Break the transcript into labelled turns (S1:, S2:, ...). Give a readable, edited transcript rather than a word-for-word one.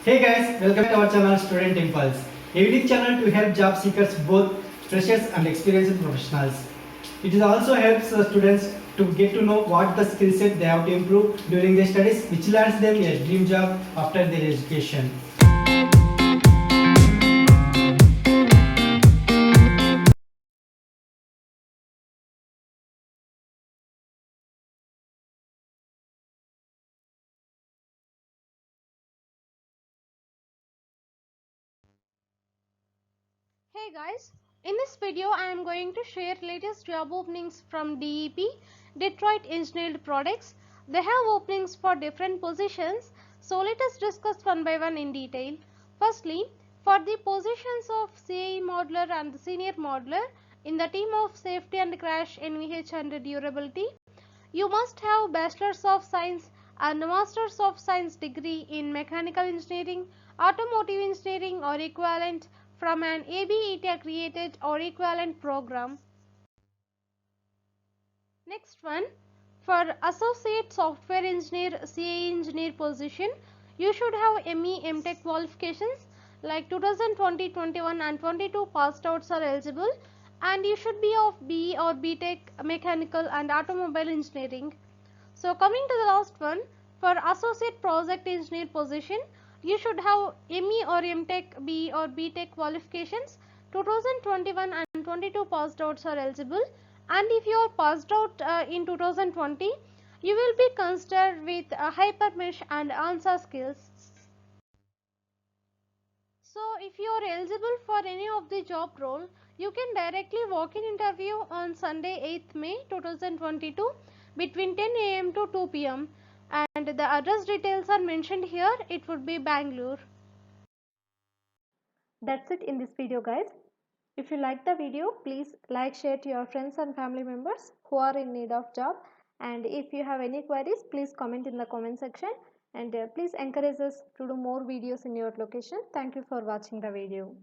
S1: Hey guys, welcome to our channel Student Impulse, a unique channel to help job seekers, both freshers and experienced professionals. It also helps students to get to know what the skill set they have to improve during their studies, which lands them a dream job after their education.
S2: Hey guys, in this video I am going to share latest job openings from DEP, Detroit Engineered Products. They have openings for different positions, so let us discuss one by one in detail. Firstly, for the positions of CAE Modeler and the Senior Modeler in the team of Safety and Crash, NVH and Durability, you must have Bachelor's of Science and Master's of Science degree in Mechanical Engineering, Automotive Engineering or equivalent from an ABET accredited or equivalent program. Next one, for Associate Software Engineer CAE Engineer position, you should have ME MTech qualifications like 2020, 21 and 22 passed outs are eligible, and you should be of BE or BTech Mechanical and Automobile Engineering. So coming to the last one, for Associate Project Engineer position, you should have ME or MTech, BE or BTech qualifications. 2021 and 22 passed outs are eligible, and if you are passed out in 2020, you will be considered with Hypermesh and ANSA skills. So if you are eligible for any of the job role, you can directly walk in interview on Sunday 8th May 2022 between 10 a.m. to 2 p.m. and the address details are mentioned here. It would be Bangalore.
S3: That's it in this video, guys. If you like the video, please like, share to your friends and family members who are in need of job. And if you have any queries, please comment in the comment section, and please encourage us to do more videos in your location. Thank you for watching the video.